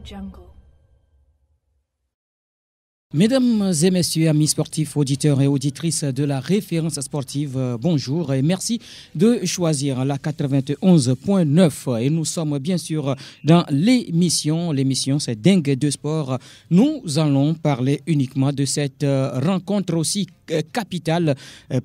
Jungle. Mesdames et messieurs, amis sportifs, auditeurs et auditrices de la référence sportive, bonjour et merci de choisir la 91.9. Et nous sommes bien sûr dans l'émission c'est Dingue de Sport. Nous allons parler uniquement de cette rencontre aussi capitale,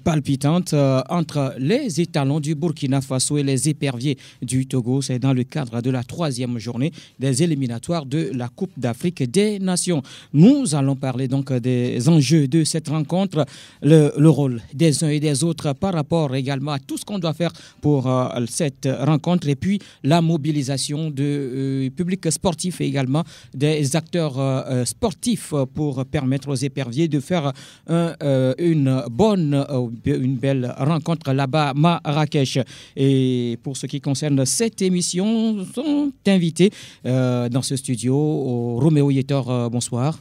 palpitante entre les étalons du Burkina Faso et les éperviers du Togo. C'est dans le cadre de la 3e journée des éliminatoires de la Coupe d'Afrique des Nations. Nous allons parler donc des enjeux de cette rencontre, le rôle des uns et des autres par rapport également à tout ce qu'on doit faire pour cette rencontre et puis la mobilisation du public sportif et également des acteurs sportifs pour permettre aux éperviers de faire une belle rencontre là-bas à Marrakech. Et pour ce qui concerne cette émission, sont invités dans ce studio Roméo Yetor, bonsoir.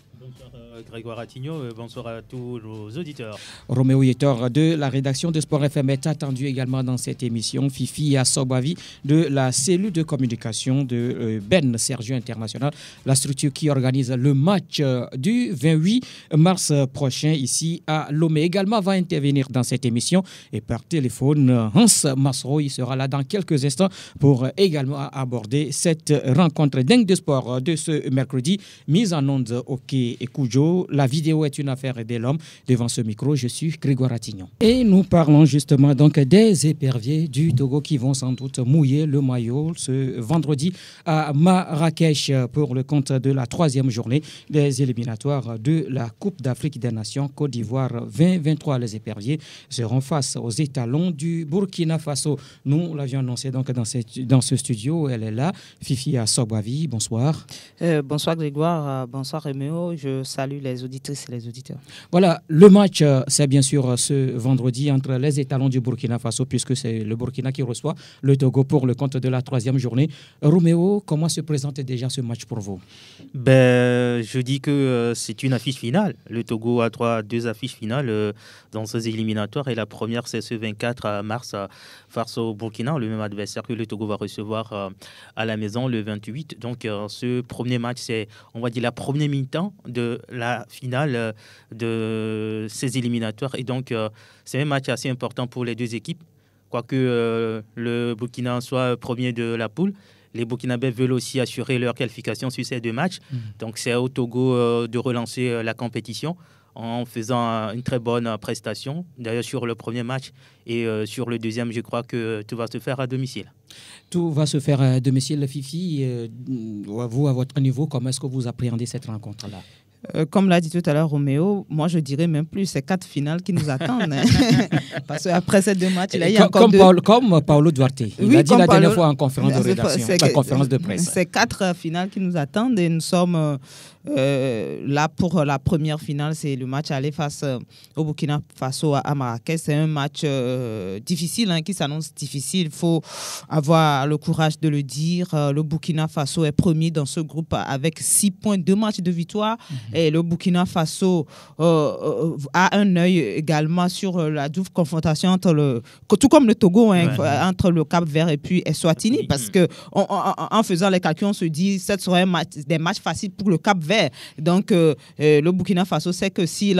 Grégoire Ratigno, bonsoir à tous nos auditeurs. Roméo Yetor de la rédaction de Sport FM est attendu également dans cette émission. Fifi Assobavi de la cellule de communication de Ben Sergio International, la structure qui organise le match du 28 mars prochain ici à Lomé. Également va intervenir dans cette émission et par téléphone Hans Masro, il sera là dans quelques instants pour également aborder cette rencontre dingue de sport de ce mercredi. Mise en onde OK et Koujo. La vidéo est une affaire de l'homme. Devant ce micro, je suis Grégoire Ratignon. Et nous parlons justement donc des éperviers du Togo qui vont sans doute mouiller le maillot ce vendredi à Marrakech pour le compte de la 3e journée des éliminatoires de la Coupe d'Afrique des Nations Côte d'Ivoire 2023. Les éperviers seront face aux étalons du Burkina Faso. Nous l'avions annoncé donc dans ce studio. Elle est là. Fifi Assobavi, bonsoir. Bonsoir Grégoire, bonsoir Roméo. Je salue les auditrices et les auditeurs. Voilà, le match, c'est bien sûr ce vendredi entre les étalons du Burkina Faso, puisque c'est le Burkina qui reçoit le Togo pour le compte de la 3e journée. Roméo, comment se présente déjà ce match pour vous? Je dis que c'est une affiche finale. Le Togo a deux affiches finales dans ces éliminatoires. Et la première, c'est ce 24 mars face au Burkina, le même adversaire que le Togo va recevoir à la maison le 28. Donc, ce premier match, c'est, on va dire, la première mi-temps de la finale de ces éliminatoires. Et donc, c'est un match assez important pour les deux équipes. Quoique le Burkina soit premier de la poule, les Burkinabés veulent aussi assurer leur qualification sur ces deux matchs. Donc, c'est au Togo de relancer la compétition en faisant une très bonne prestation. D'ailleurs, sur le premier match et sur le deuxième, je crois que tout va se faire à domicile. Tout va se faire à domicile. Fifi, vous, à votre niveau, comment est-ce que vous appréhendez cette rencontre-là? Comme l'a dit tout à l'heure Roméo, moi je dirais même plus, c'est 4 finales qui nous attendent. Parce qu'après ces 2 matchs, il y a encore comme Paulo Duarte, il a dit la dernière fois en conférence de rédaction, la conférence de presse. C'est 4 finales qui nous attendent et nous sommes là pour la première finale, c'est le match aller face au Burkina Faso à Marrakech. C'est un match difficile, qui s'annonce difficile. Il faut avoir le courage de le dire. Le Burkina Faso est premier dans ce groupe avec 6 points, 2 matchs de victoire. Et le Burkina Faso a un œil également sur la double confrontation tout comme le Togo, entre le Cap-Vert et puis Eswatini, parce que en faisant les calculs, on se dit que ce serait des matchs faciles pour le Cap-Vert. Donc, le Burkina Faso sait que s'il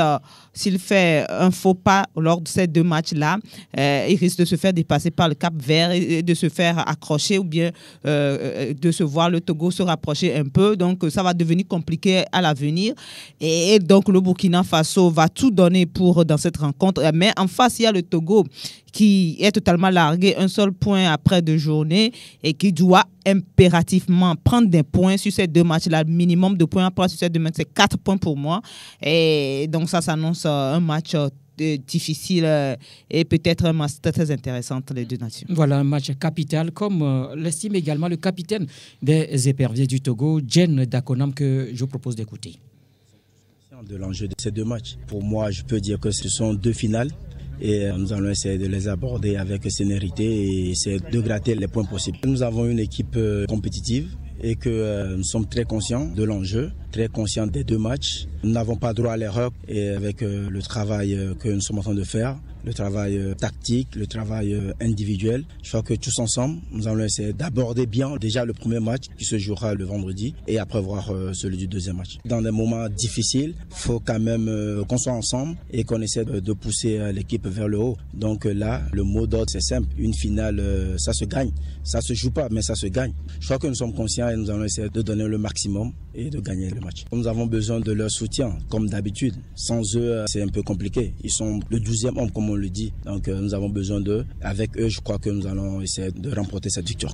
fait un faux pas lors de ces 2 matchs-là, il risque de se faire dépasser par le Cap-Vert et de se faire accrocher ou bien de se voir le Togo se rapprocher un peu. Donc, ça va devenir compliqué à l'avenir. Et donc, le Burkina Faso va tout donner dans cette rencontre. Mais en face, il y a le Togo qui est totalement largué, un seul point après 2 journées et qui doit impérativement prendre des points sur ces 2 matchs-là. Le minimum de points à prendre sur ces 2 matchs, c'est 4 points pour moi. Et donc, ça s'annonce un match difficile et peut-être un match très intéressant entre les 2 nations. Voilà, un match capital, comme l'estime également le capitaine des éperviers du Togo, Jen Dakonam, que je vous propose d'écouter. De l'enjeu de ces 2 matchs. Pour moi, je peux dire que ce sont 2 finales et nous allons essayer de les aborder avec sénérité et essayer de gratter les points possibles. Nous avons une équipe compétitive et que nous sommes très conscients de l'enjeu, très conscients des 2 matchs. Nous n'avons pas droit à l'erreur et avec le travail que nous sommes en train de faire, le travail tactique, le travail individuel. Je crois que tous ensemble, nous allons essayer d'aborder bien déjà le premier match qui se jouera le vendredi et après voir celui du deuxième match. Dans des moments difficiles, il faut quand même qu'on soit ensemble et qu'on essaie de pousser l'équipe vers le haut. Donc là, le mot d'ordre, c'est simple. Une finale, ça se gagne. Ça se joue pas, mais ça se gagne. Je crois que nous sommes conscients et nous allons essayer de donner le maximum et de gagner le match. Nous avons besoin de leur soutien, comme d'habitude. Sans eux, c'est un peu compliqué. Ils sont le 12e homme, comme on le dit. Donc nous avons besoin d'eux. Avec eux, je crois que nous allons essayer de remporter cette victoire.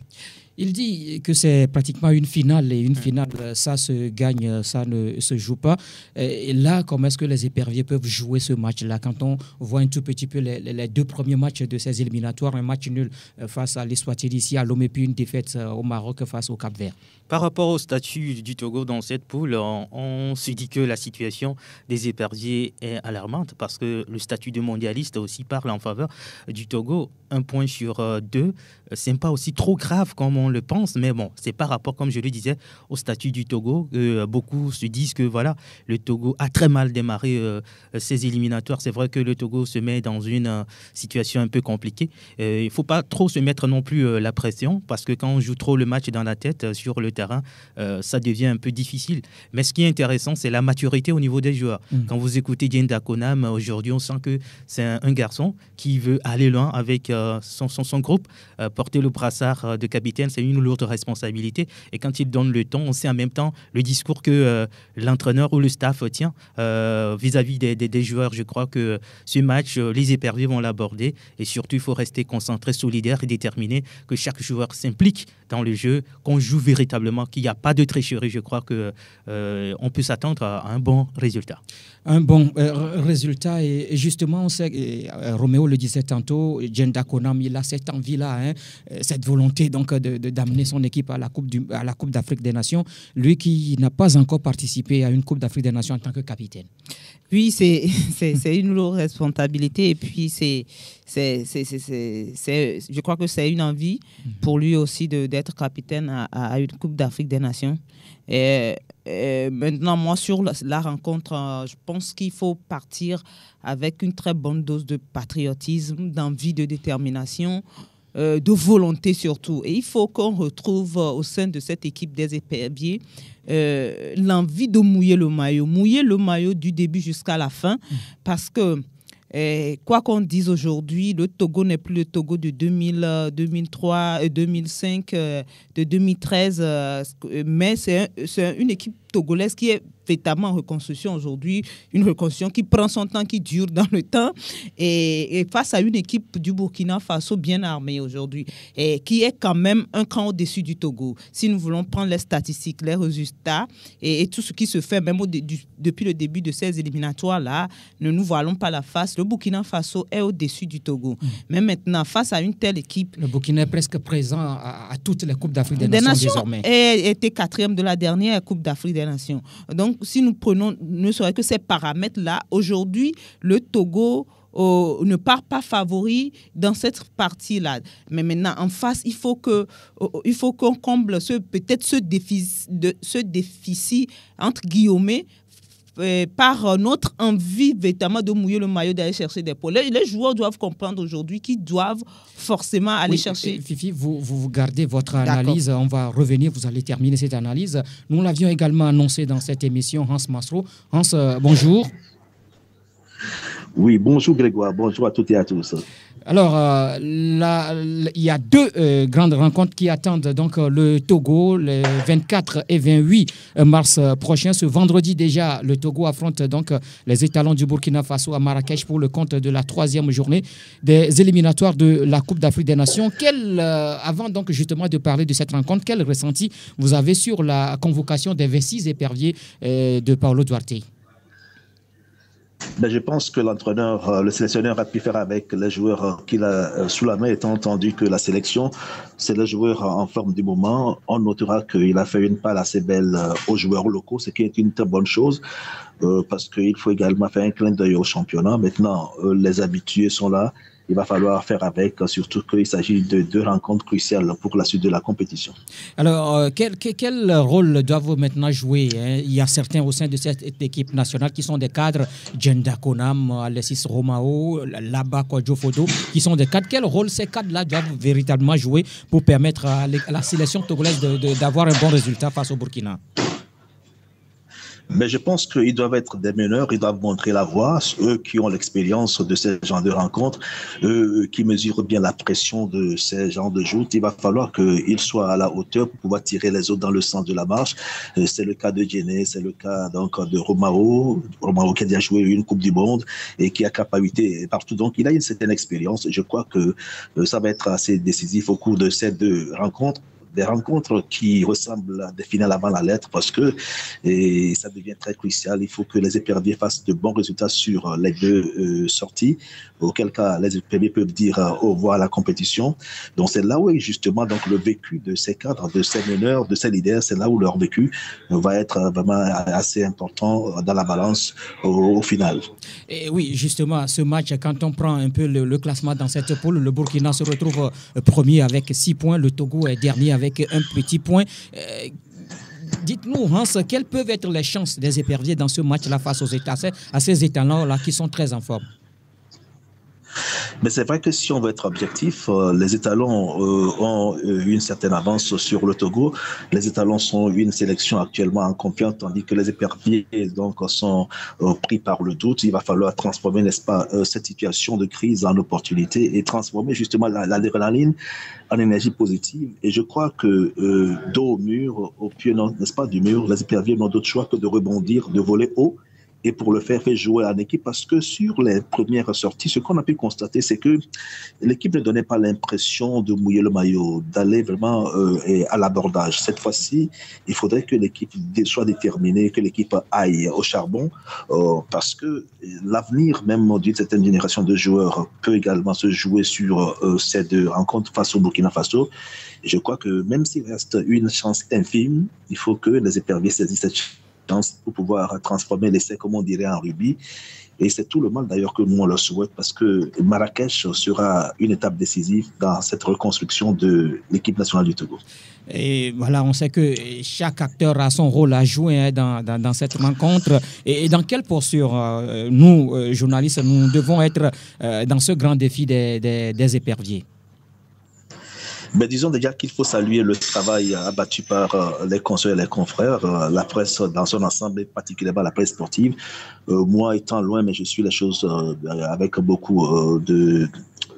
Il dit que c'est pratiquement une finale et une finale, ça se gagne, ça ne se joue pas. Et là, comment est-ce que les éperviers peuvent jouer ce match-là quand on voit un tout petit peu les deux premiers matchs de ces éliminatoires, un match nul face à l'Eswatini ici à Lomé, puis une défaite au Maroc face au Cap-Vert? Par rapport au statut du Togo dans cette poule, on se dit que la situation des éperviers est alarmante parce que le statut de mondialiste aussi parle en faveur du Togo. 1 point sur 2, c'est pas aussi trop grave comme on le pense, mais bon, c'est par rapport, comme je le disais, au statut du Togo que beaucoup se disent que voilà, le Togo a très mal démarré ses éliminatoires. C'est vrai que le Togo se met dans une situation un peu compliquée. Il faut pas trop se mettre non plus la pression parce que quand on joue trop le match dans la tête sur le terrain, ça devient un peu difficile. Mais ce qui est intéressant, c'est la maturité au niveau des joueurs. Quand vous écoutez Dienda Konam, aujourd'hui, on sent que c'est un garçon qui veut aller loin avec son groupe. Porter le brassard de capitaine, c'est une lourde responsabilité. Et quand il donne le ton, on sait en même temps le discours que l'entraîneur ou le staff tient vis-à-vis des joueurs. Je crois que ce match, les éperviers vont l'aborder. Et surtout, il faut rester concentré, solidaire et déterminé, que chaque joueur s'implique dans le jeu, qu'on joue véritablement, qu'il n'y a pas de tricherie. Je crois qu'on peut s'attendre à un bon résultat. Un bon résultat. Et justement, on sait, Roméo le disait tantôt, Dienda Konam, il a cette envie-là, cette volonté donc d'amener son équipe à la Coupe d'Afrique des Nations. Lui qui n'a pas encore participé à une Coupe d'Afrique des Nations en tant que capitaine. Oui, c'est une lourde responsabilité et puis je crois que c'est une envie pour lui aussi d'être capitaine à une Coupe d'Afrique des Nations. Et maintenant, moi, sur la rencontre, je pense qu'il faut partir avec une très bonne dose de patriotisme, d'envie, de détermination, de volonté surtout. Et il faut qu'on retrouve au sein de cette équipe des éperviers l'envie de mouiller le maillot du début jusqu'à la fin, parce que quoi qu'on dise aujourd'hui, le Togo n'est plus le Togo de 2003, 2005, de 2013, mais c'est une équipe togolaise qui est véritablement en reconstruction aujourd'hui, une reconstruction qui prend son temps, qui dure dans le temps, et face à une équipe du Burkina Faso bien armée aujourd'hui, et qui est quand même un cran au-dessus du Togo. Si nous voulons prendre les statistiques, les résultats, et tout ce qui se fait, même depuis le début de ces éliminatoires-là, ne nous voilons pas la face, le Burkina Faso est au-dessus du Togo. Mais maintenant, face à une telle équipe... Le Burkina est presque présent à toutes les Coupes d'Afrique des Nations désormais. Et était 4e de la dernière Coupe d'Afrique des Nations. Donc, si nous prenons ne serait que ces paramètres-là, aujourd'hui, le Togo ne part pas favori dans cette partie-là. Mais maintenant, en face, il faut qu'on comble ce déficit, entre guillemets, par notre envie véritablement de mouiller le maillot, d'aller chercher des points. Les joueurs doivent comprendre aujourd'hui qu'ils doivent forcément aller chercher. Fifi, vous gardez votre analyse. On va revenir, vous allez terminer cette analyse. Nous l'avions également annoncé dans cette émission, Hans Masro. Hans, bonjour. Oui, bonjour Grégoire, bonjour à toutes et à tous. Alors, il y a deux grandes rencontres qui attendent donc le Togo le 24 et 28 mars prochain. Ce vendredi déjà, le Togo affronte donc les étalons du Burkina Faso à Marrakech pour le compte de la 3e journée des éliminatoires de la Coupe d'Afrique des Nations. Avant donc justement de parler de cette rencontre, quel ressenti vous avez sur la convocation des 26 éperviers de Paulo Duarte? Ben, je pense que l'entraîneur, le sélectionneur a pu faire avec les joueurs qu'il a sous la main, étant entendu que la sélection, c'est les joueurs en forme du moment. On notera qu'il a fait une palle assez belle aux joueurs locaux, ce qui est une très bonne chose, parce qu'il faut également faire un clin d'œil au championnat. Maintenant, les habitués sont là il va falloir faire avec, surtout qu'il s'agit de 2 rencontres cruciales pour la suite de la compétition. Alors, quel rôle doivent maintenant jouer, hein? Il y a certains au sein de cette équipe nationale qui sont des cadres, Jenda Konam, Alexis Romao, Laba Kodjofodo, qui sont des cadres. Quel rôle ces cadres-là doivent véritablement jouer pour permettre à la sélection togolaise d'avoir un bon résultat face au Burkina? Mais je pense qu'ils doivent être des meneurs, ils doivent montrer la voie, eux qui ont l'expérience de ces genres de rencontres, eux qui mesurent bien la pression de ces genres de joutes. Il va falloir qu'ils soient à la hauteur pour pouvoir tirer les autres dans le sens de la marche. C'est le cas de Djené, c'est le cas donc de Romao qui a déjà joué une Coupe du Monde et qui a capacité partout. Donc il a une certaine expérience. Je crois que ça va être assez décisif au cours de ces 2 rencontres. Des rencontres qui ressemblent à des finales avant la lettre parce que ça devient très crucial. Il faut que les éperviers fassent de bons résultats sur les 2 sorties, auquel cas les éperviers peuvent dire au revoir à la compétition. Donc c'est là où justement donc, le vécu de ces cadres, de ces meneurs, de ces leaders, c'est là où leur vécu va être vraiment assez important dans la balance au final. Et oui, justement, ce match, quand on prend un peu le classement dans cette poule, le Burkina se retrouve premier avec 6 points, le Togo est dernier avec un petit point. Dites-nous, Hans, quelles peuvent être les chances des éperviers dans ce match-là face aux États, à ces États-là qui sont très en forme? Mais c'est vrai que si on veut être objectif, les étalons ont une certaine avance sur le Togo. Les étalons sont une sélection actuellement en confiance, tandis que les éperviers donc, sont pris par le doute. Il va falloir transformer, n'est-ce pas, cette situation de crise en opportunité et transformer justement l'adrénaline en énergie positive. Et je crois que dos au mur, au pied, n'est-ce pas, du mur, les éperviers n'ont d'autre choix que de rebondir, de voler haut. Et pour le faire jouer en équipe, parce que sur les premières sorties, ce qu'on a pu constater, c'est que l'équipe ne donnait pas l'impression de mouiller le maillot, d'aller vraiment à l'abordage. Cette fois-ci, il faudrait que l'équipe soit déterminée, que l'équipe aille au charbon, parce que l'avenir même d'une certaine génération de joueurs peut également se jouer sur ces 2 rencontres face au Burkina Faso. Et je crois que même s'il reste une chance infime, il faut que les éperviers saisissent cette chance pour pouvoir transformer l'essai, comme on dirait, en rugby. Et c'est tout le mal d'ailleurs que nous on le souhaite parce que Marrakech sera une étape décisive dans cette reconstruction de l'équipe nationale du Togo. Et voilà, on sait que chaque acteur a son rôle à jouer dans cette rencontre. Et dans quelle posture nous, journalistes, nous devons être dans ce grand défi des éperviers? Mais disons déjà qu'il faut saluer le travail abattu par les consoeurs et les confrères, la presse dans son ensemble et particulièrement la presse sportive. Moi étant loin, mais je suis les choses avec beaucoup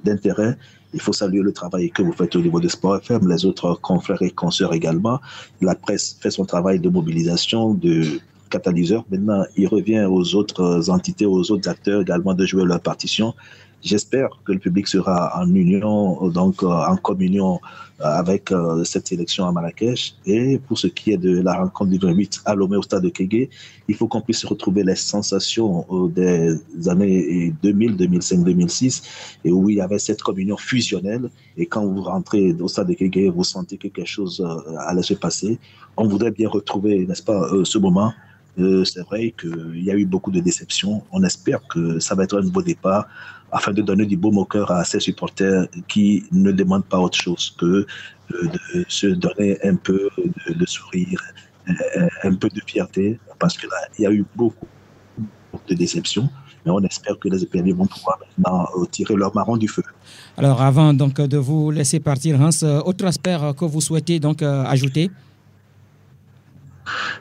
d'intérêt. Il faut saluer le travail que vous faites au niveau de Sport FM, les autres confrères et consoeurs également. La presse fait son travail de mobilisation, de catalyseur. Maintenant, il revient aux autres entités, aux autres acteurs également de jouer leur partition. J'espère que le public sera en union, donc en communion avec cette sélection à Marrakech. Et pour ce qui est de la rencontre du 28 à Lomé au stade de Kégué, il faut qu'on puisse retrouver les sensations des années 2000, 2005, 2006, et où il y avait cette communion fusionnelle. Et quand vous rentrez au stade de Kégué, vous sentez que quelque chose allait se passer. On voudrait bien retrouver, n'est-ce pas, ce moment. C'est vrai qu'il y a eu beaucoup de déceptions. On espère que ça va être un nouveau départ afin de donner du baume au cœur à ces supporters qui ne demandent pas autre chose que de se donner un peu de sourire, un peu de fierté, parce que là, il y a eu beaucoup de déceptions. Mais on espère que les éperviers vont pouvoir maintenant tirer leur marron du feu. Alors, avant donc de vous laisser partir, Hans, autre aspect que vous souhaitez donc ajouter?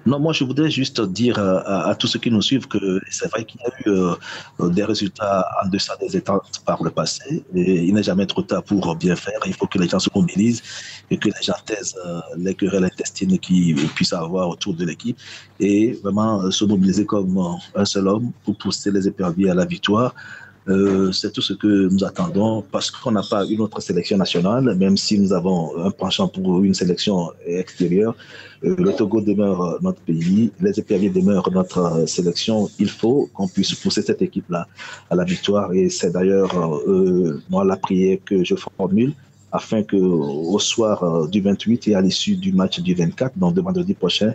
Non, moi je voudrais juste dire à tous ceux qui nous suivent que c'est vrai qu'il y a eu des résultats en deçà des attentes par le passé et il n'est jamais trop tard pour bien faire. Il faut que les gens se mobilisent et que les gens taisent les querelles intestines qu'ils puissent avoir autour de l'équipe et vraiment se mobiliser comme un seul homme pour pousser les éperviers à la victoire. C'est tout ce que nous attendons parce qu'on n'a pas une autre sélection nationale, même si nous avons un penchant pour une sélection extérieure. Le Togo demeure notre pays, les éperviers demeurent notre sélection. Il faut qu'on puisse pousser cette équipe-là à la victoire et c'est d'ailleurs moi la prière que je formule afin qu'au soir du 28 et à l'issue du match du 24, donc de vendredi prochain,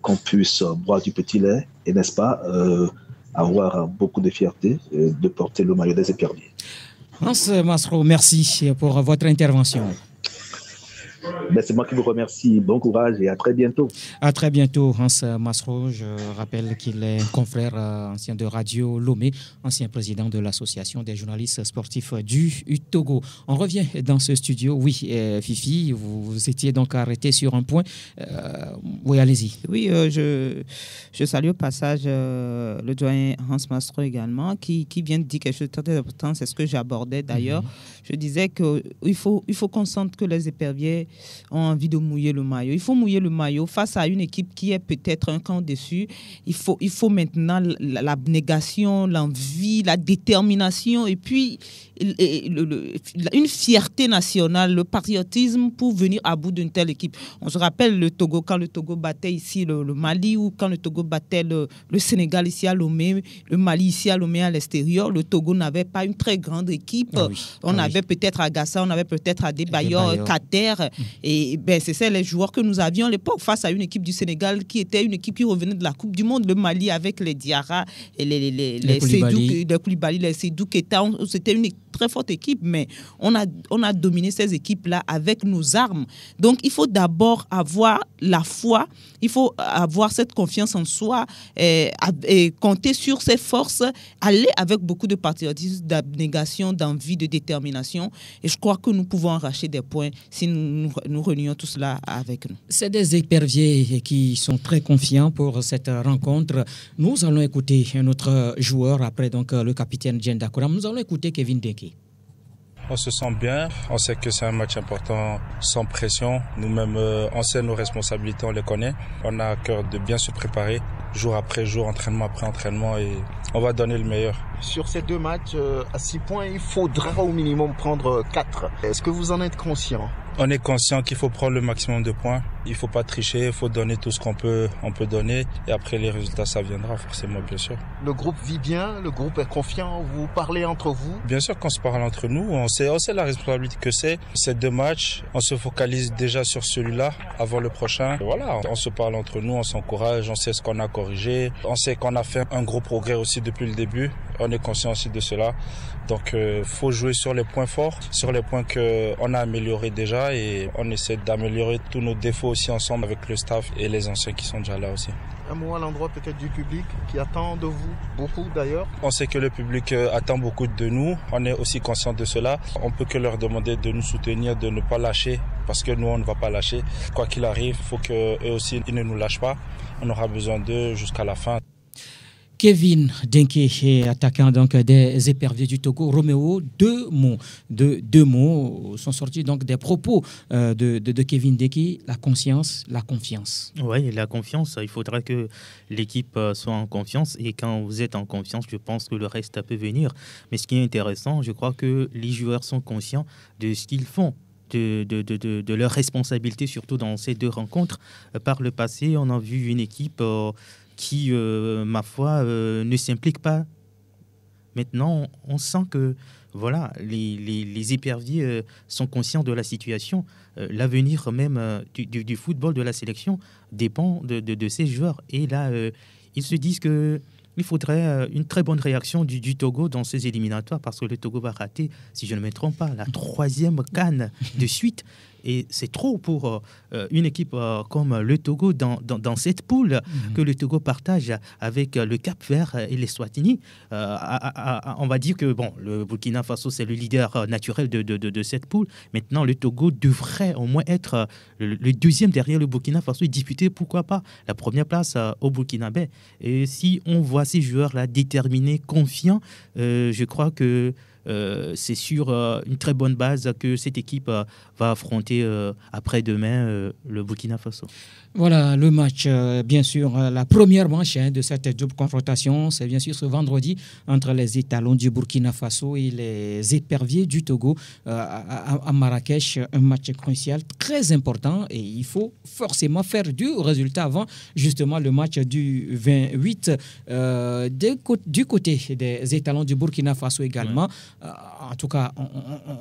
qu'on puisse boire du petit lait et n'est-ce pas avoir beaucoup de fierté de porter le maillot des éperviers. Hans Masro, merci pour votre intervention. C'est moi qui vous remercie. Bon courage et à très bientôt. À très bientôt, Hans Masro. Je rappelle qu'il est un confrère ancien de Radio Lomé, ancien président de l'Association des journalistes sportifs du Togo. On revient dans ce studio. Oui, Fifi, vous étiez donc arrêté sur un point. Oui, allez-y. Oui, je salue au passage le doyen Hans Masro également, qui vient de dire quelque chose de très important. C'est ce que j'abordais d'ailleurs. Je disais qu'il faut qu'on sente que les éperviers ont envie de mouiller le maillot. Il faut mouiller le maillot face à une équipe qui est peut-être un camp dessus. Il faut maintenant l'abnégation, l'envie, la détermination et puis une fierté nationale, le patriotisme pour venir à bout d'une telle équipe. On se rappelle le Togo, quand le Togo battait ici le Mali ou quand le Togo battait le Sénégal ici à Lomé, le Mali ici à Lomé à l'extérieur, le Togo n'avait pas une très grande équipe. On avait peut-être Agassa, on avait peut-être Adebayor, Kader. Et c'est ça les joueurs que nous avions à l'époque face à une équipe du Sénégal qui était une équipe qui revenait de la Coupe du Monde, le Mali avec les Diarra et les Koulibaly, les Seydou Keita. C'était une très forte équipe, mais on a dominé ces équipes-là avec nos armes. Donc, il faut d'abord avoir la foi, il faut avoir cette confiance en soi et compter sur ses forces, aller avec beaucoup de patriotisme, d'abnégation, d'envie, de détermination. Et je crois que nous pouvons arracher des points si nous réunions tout cela avec nous. C'est des éperviers qui sont très confiants pour cette rencontre. Nous allons écouter un autre joueur, après donc le capitaine Djenda Kouram. Nous allons écouter Kevin Denke. On se sent bien, on sait que c'est un match important sans pression. Nous-mêmes, on sait nos responsabilités, on les connaît. On a à cœur de bien se préparer, jour après jour, entraînement après entraînement, et on va donner le meilleur. Sur ces deux matchs, à 6 points, il faudra au minimum prendre 4. Est-ce que vous en êtes conscient ? On est conscient qu'il faut prendre le maximum de points. Il ne faut pas tricher, il faut donner tout ce qu'on peut donner. Et après, les résultats, ça viendra forcément, bien sûr. Le groupe vit bien, le groupe est confiant, vous parlez entre vous ? Bien sûr qu'on se parle entre nous, on sait la responsabilité que c'est. Ces deux matchs, on se focalise déjà sur celui-là avant le prochain. Et voilà, on se parle entre nous, on s'encourage, on sait ce qu'on a corrigé. On sait qu'on a fait un gros progrès aussi depuis le début. On est conscient aussi de cela. Donc, faut jouer sur les points forts, sur les points qu'on a améliorés déjà, et on essaie d'améliorer tous nos défauts aussi ensemble avec le staff et les anciens qui sont déjà là aussi. Un mot à l'endroit peut-être du public qui attend de vous beaucoup d'ailleurs. On sait que le public attend beaucoup de nous. On est aussi conscient de cela. On peut que leur demander de nous soutenir, de ne pas lâcher, parce que nous, on ne va pas lâcher. Quoi qu'il arrive, il faut qu'eux aussi ils ne nous lâchent pas. On aura besoin d'eux jusqu'à la fin. Kevin Denke, attaquant donc des éperviers du Togo. Roméo, deux mots sont sortis donc des propos de Kevin Denke, la conscience, la confiance. Oui, la confiance, il faudra que l'équipe soit en confiance, et quand vous êtes en confiance, je pense que le reste peut venir. Mais ce qui est intéressant, je crois que les joueurs sont conscients de ce qu'ils font. De leurs responsabilités, surtout dans ces deux rencontres. Par le passé, on a vu une équipe qui, ma foi, ne s'implique pas. Maintenant, on sent que voilà, les éperviers sont conscients de la situation. L'avenir même du football, de la sélection, dépend de ces joueurs. Et là, ils se disent que il faudrait une très bonne réaction du Togo dans ces éliminatoires, parce que le Togo va rater, si je ne me trompe pas, la 3e CAN de suite. Et c'est trop pour une équipe comme le Togo dans cette poule que le Togo partage avec le Cap-Vert et l'Eswatini. On va dire que bon, le Burkina Faso, c'est le leader naturel de cette poule. Maintenant, le Togo devrait au moins être le deuxième derrière le Burkina Faso et disputer, pourquoi pas, la première place au Burkinabé. Et si on voit ces joueurs-là déterminés, confiants, je crois que c'est sur une très bonne base que cette équipe va affronter après-demain le Burkina Faso. Voilà le match, bien sûr, la première manche de cette double confrontation, c'est bien sûr ce vendredi entre les étalons du Burkina Faso et les éperviers du Togo à Marrakech. Un match crucial, très important, et il faut forcément faire du résultat avant justement le match du 28 du côté des étalons du Burkina Faso également. Ouais. En tout cas,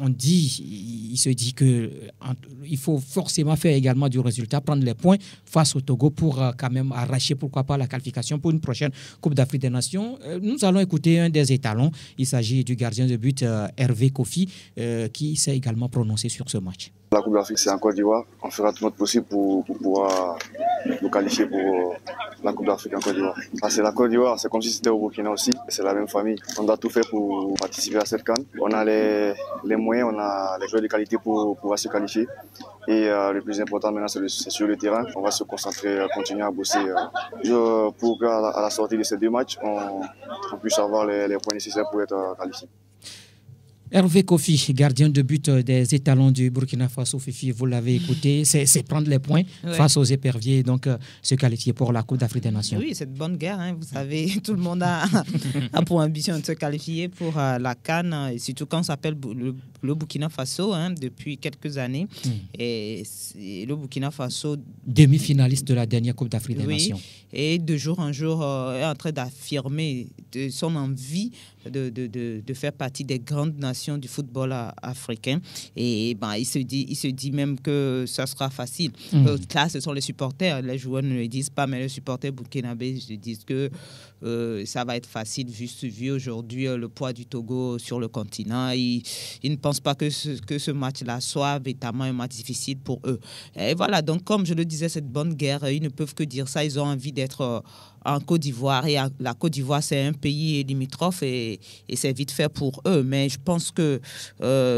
on dit il se dit qu'il faut forcément faire également du résultat, prendre les points face au Togo pour quand même arracher, pourquoi pas, la qualification pour une prochaine Coupe d'Afrique des Nations. Nous allons écouter un des étalons. Il s'agit du gardien de but Hervé Kofi qui s'est également prononcé sur ce match. La Coupe d'Afrique, c'est en Côte d'Ivoire. On fera tout notre possible pour pouvoir nous qualifier pour la Coupe d'Afrique en Côte d'Ivoire. C'est la Côte d'Ivoire, c'est comme si c'était au Burkina aussi. C'est la même famille. On doit tout faire pour participer à cette CAN. On a les moyens, on a les joueurs de qualité pour pouvoir se qualifier. Et le plus important maintenant, c'est sur le terrain. On va se concentrer, continuer à bosser pour qu'à la sortie de ces 2 matchs, on puisse avoir les points nécessaires pour être qualifié. Hervé Kofi, gardien de but des étalons du Burkina Faso, Fifi, vous l'avez écouté, c'est prendre les points face aux éperviers, donc se qualifier pour la Coupe d'Afrique des Nations. Oui, c'est de bonne guerre, hein. Vous savez, tout le monde a pour ambition de se qualifier pour la CAN, et surtout quand on s'appelle le Burkina Faso depuis quelques années. Et le Burkina Faso... Demi-finaliste de la dernière Coupe d'Afrique des Nations. Et de jour en jour est en train d'affirmer son envie de faire partie des grandes nations du football africain. Et il se dit même que ça sera facile. Là, ce sont les supporters. Les joueurs ne le disent pas, mais les supporters burkinabés disent que ça va être facile vu aujourd'hui le poids du Togo sur le continent. Ils ne pensent pas que ce match-là soit véritablement un match difficile pour eux. Et voilà, donc comme je le disais, cette bonne guerre, ils ne peuvent que dire ça. Ils ont envie d'être en Côte d'Ivoire. Et la Côte d'Ivoire, c'est un pays limitrophe et c'est vite fait pour eux. Mais je pense que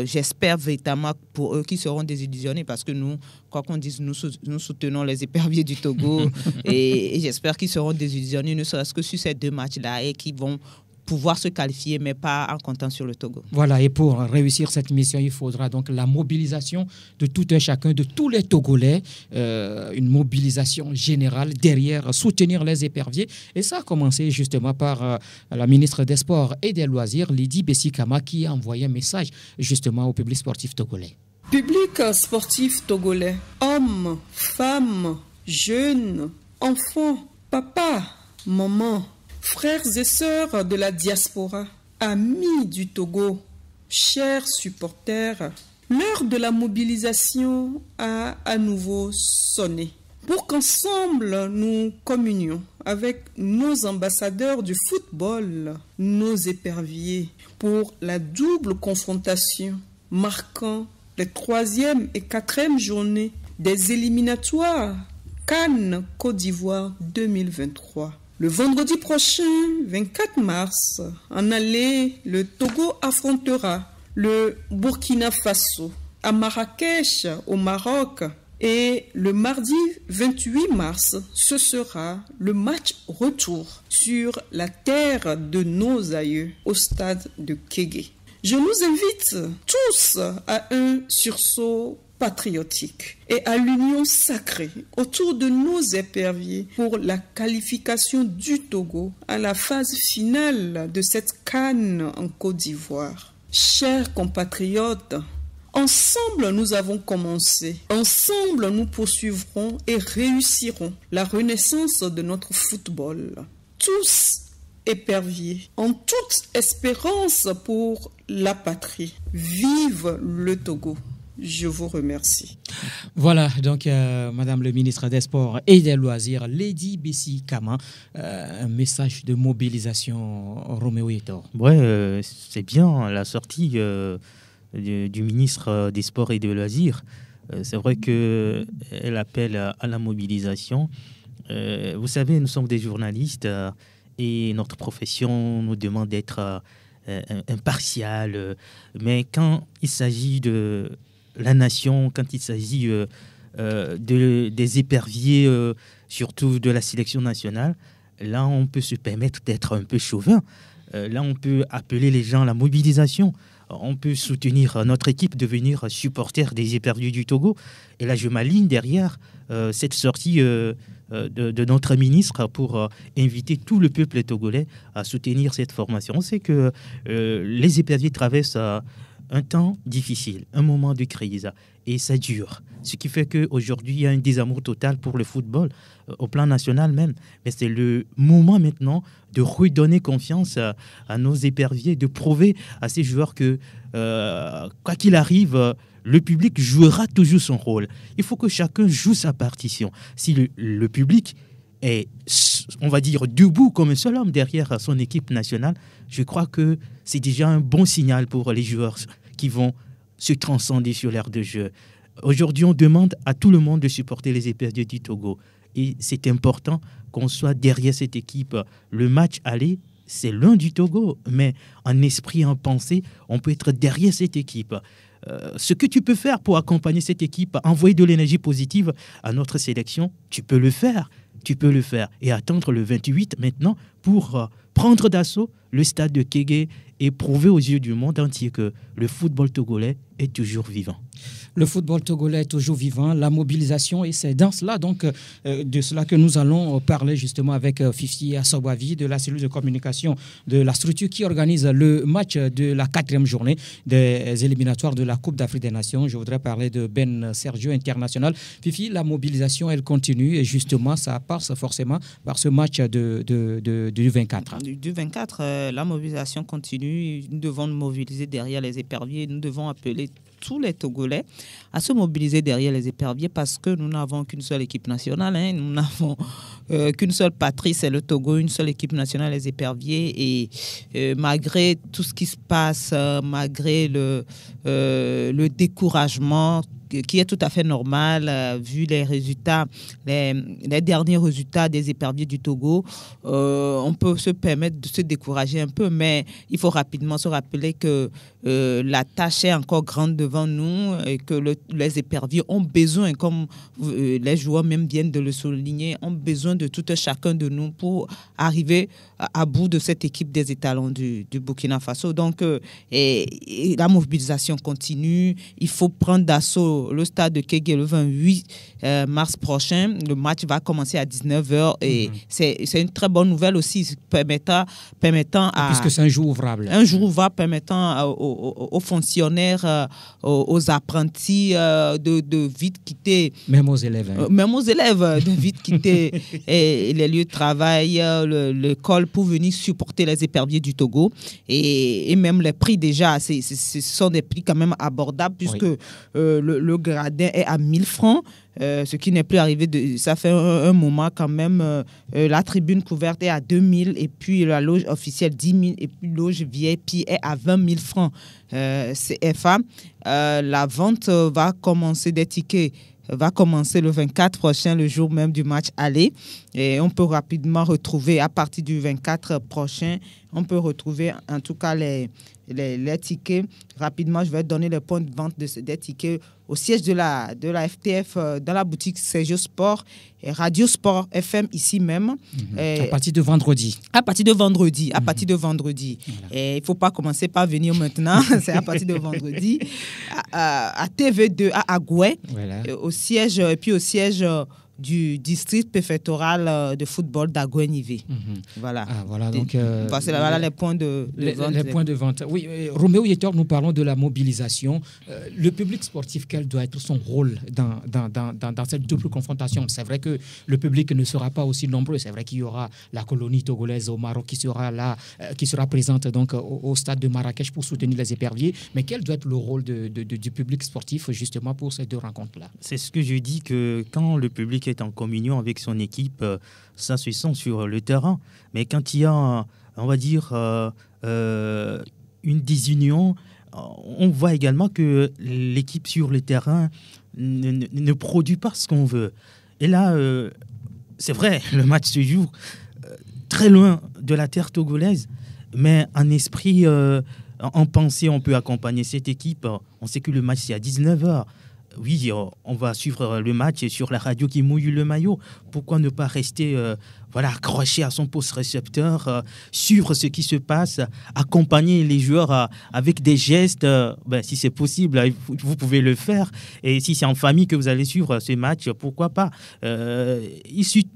j'espère véritablement pour eux qu'ils seront désillusionnés parce que nous, quoi qu'on dise, nous soutenons les éperviers du Togo et j'espère qu'ils seront désillusionnés, ne serait-ce que sur ces 2 matchs-là et qu'ils vont pouvoir se qualifier, mais pas en comptant sur le Togo. Voilà, et pour réussir cette mission, il faudra donc la mobilisation de tout un chacun, de tous les Togolais, une mobilisation générale derrière, soutenir les éperviers. Et ça a commencé justement par la ministre des Sports et des Loisirs, Lydie Bessikama, qui a envoyé un message justement au public sportif togolais. Public sportif togolais, hommes, femmes, jeunes, enfants, papa, maman, frères et sœurs de la diaspora, amis du Togo, chers supporters, l'heure de la mobilisation a à nouveau sonné. Pour qu'ensemble nous communions avec nos ambassadeurs du football, nos éperviers, pour la double confrontation marquant les 3e et 4e journées des éliminatoires CAN Côte d'Ivoire 2023. Le vendredi prochain, 24 mars, en aller, le Togo affrontera le Burkina Faso à Marrakech, au Maroc. Et le mardi 28 mars, ce sera le match retour sur la terre de nos aïeux au stade de Kégué. Je nous invite tous à un sursaut patriotique et à l'union sacrée autour de nos éperviers pour la qualification du Togo à la phase finale de cette CAN en Côte d'Ivoire. Chers compatriotes, ensemble nous avons commencé, ensemble nous poursuivrons et réussirons la renaissance de notre football. Tous éperviers, en toute espérance pour la patrie. Vive le Togo! Je vous remercie. Voilà, donc Madame le ministre des Sports et des Loisirs, Lydie Bessikama, un message de mobilisation, Roméo Hétor. Ouais, c'est bien la sortie du ministre des Sports et des Loisirs. C'est vrai qu'elle appelle à la mobilisation. Vous savez, nous sommes des journalistes et notre profession nous demande d'être impartial. Mais quand il s'agit de la nation, quand il s'agit des éperviers, surtout de la sélection nationale, là, on peut se permettre d'être un peu chauvin. Là, on peut appeler les gens à la mobilisation. On peut soutenir notre équipe, devenir supporter des éperviers du Togo. Et là, je m'aligne derrière cette sortie de notre ministre pour inviter tout le peuple togolais à soutenir cette formation. On sait que les éperviers traversent un temps difficile, un moment de crise, et ça dure. Ce qui fait qu'aujourd'hui, il y a un désamour total pour le football, au plan national même. Mais c'est le moment maintenant de redonner confiance à nos éperviers, de prouver à ces joueurs que, quoi qu'il arrive, le public jouera toujours son rôle. Il faut que chacun joue sa partition. Si le public est, on va dire, debout comme un seul homme derrière son équipe nationale, je crois que c'est déjà un bon signal pour les joueurs qui vont se transcender sur l'aire de jeu. Aujourd'hui, on demande à tout le monde de supporter les éperviers du Togo. Et c'est important qu'on soit derrière cette équipe. Le match aller, c'est loin du Togo, mais en esprit, en pensée, on peut être derrière cette équipe. Ce que tu peux faire pour accompagner cette équipe, envoyer de l'énergie positive à notre sélection, tu peux le faire. Tu peux le faire et attendre le 28 maintenant pour prendre d'assaut le stade de Kégué et prouver aux yeux du monde entier que le football togolais est toujours vivant. Le football togolais est toujours vivant, la mobilisation, et c'est dans cela donc de cela que nous allons parler justement avec Fifi Assobavi de la cellule de communication de la structure qui organise le match de la 4e journée des éliminatoires de la Coupe d'Afrique des Nations. Je voudrais parler de Ben Sergio International. Fifi, la mobilisation elle continue et justement ça passe forcément par ce match du 24. Du 24, la mobilisation continue. Nous devons nous mobiliser derrière les éperviers. Nous devons appeler tous les Togolais à se mobiliser derrière les éperviers parce que nous n'avons qu'une seule équipe nationale. Nous n'avons qu'une seule patrie, c'est le Togo, une seule équipe nationale, les éperviers. Et malgré tout ce qui se passe, malgré le découragement qui est tout à fait normal, vu les résultats, les derniers résultats des éperviers du Togo, on peut se permettre de se décourager un peu, mais il faut rapidement se rappeler que la tâche est encore grande devant nous et que les éperviers ont besoin, comme les joueurs même viennent de le souligner, ont besoin de tout un chacun de nous pour arriver à bout de cette équipe des étalons du Burkina Faso. Donc, et la mobilisation continue. Il faut prendre d'assaut le stade de Kégué le 28 mars prochain. Le match va commencer à 19h et c'est une très bonne nouvelle aussi permettant à... Puisque c'est un jour ouvrable. Un jour ouvrable permettant aux fonctionnaires, aux apprentis de vite quitter... Même aux élèves. Même aux élèves de vite quitter les lieux de travail, l'école pour venir supporter les éperviers du Togo. Et même les prix déjà, ce sont des prix quand même abordables puisque le gradin est à 1000 francs. Ce qui n'est plus arrivé, ça fait un moment quand même. La tribune couverte est à 2000 et puis la loge officielle 10 000 et puis la loge VIP est à 20 000 francs CFA. La vente va commencer des tickets. Va commencer le 24 prochain, le jour même du match aller. Et on peut rapidement retrouver, à partir du 24 prochain, on peut retrouver en tout cas les tickets. Rapidement, je vais donner les points de vente des tickets au siège de la FTF dans la boutique Sergio Sport et Radio Sport FM ici même. À partir de vendredi. À partir de vendredi. Voilà. Et il ne faut pas commencer par venir maintenant. C'est à partir de vendredi. À TV2 à Agoué. Voilà. Au siège du district préfectoral de football d'Agoué-Nivé. Voilà. Voilà, donc, voilà les points de vente. Les points de vente. Oui, Roméo Yetor, nous parlons de la mobilisation. Le public sportif, quel doit être son rôle dans cette double confrontation? C'est vrai que le public ne sera pas aussi nombreux. C'est vrai qu'il y aura la colonie togolaise au Maroc qui sera là, qui sera présente donc au stade de Marrakech pour soutenir les éperviers. Mais quel doit être le rôle du public sportif justement pour ces deux rencontres-là? C'est ce que je dis, que quand le public est en communion avec son équipe, ça se sent sur le terrain. Mais quand il y a, on va dire, une désunion, on voit également que l'équipe sur le terrain ne produit pas ce qu'on veut. Et là, c'est vrai, le match se joue très loin de la terre togolaise, mais en esprit, en pensée, on peut accompagner cette équipe. On sait que le match, c'est à 19h. Oui, on va suivre le match sur la radio qui mouille le maillot. Pourquoi ne pas rester accroché à son poste récepteur, suivre ce qui se passe, accompagner les joueurs avec des gestes. Si c'est possible, vous pouvez le faire. Et si c'est en famille que vous allez suivre ce match, pourquoi pas.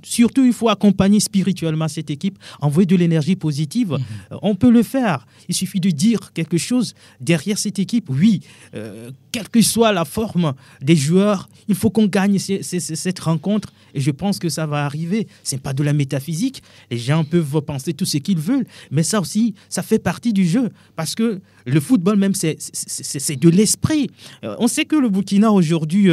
Surtout, il faut accompagner spirituellement cette équipe, envoyer de l'énergie positive. On peut le faire. Il suffit de dire quelque chose derrière cette équipe. Oui, quelle que soit la forme des joueurs, il faut qu'on gagne cette rencontre. Et je pense que ça va arriver. Ce n'est pas de la météo l'état physique. Les gens peuvent penser tout ce qu'ils veulent, mais ça aussi, ça fait partie du jeu. Parce que le football même, c'est de l'esprit. On sait que le Burkina aujourd'hui...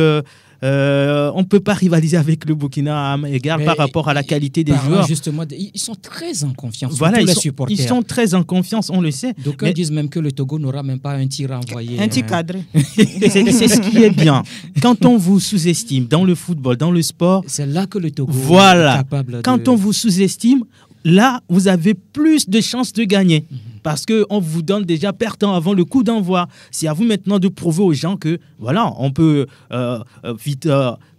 on ne peut pas rivaliser avec le Burkina à égard par rapport à la qualité des joueurs. Justement, ils sont très en confiance. Voilà, les supporters. Ils sont très en confiance, on le sait. Donc, ils disent même que le Togo n'aura même pas un tir envoyé. Un tir cadré. C'est ce qui est bien. Quand on vous sous-estime dans le football, dans le sport, c'est là que le Togo est capable Quand on vous sous-estime, là, vous avez plus de chances de gagner. Parce qu'on vous donne déjà perdant avant le coup d'envoi. C'est à vous maintenant de prouver aux gens que, voilà, on peut vite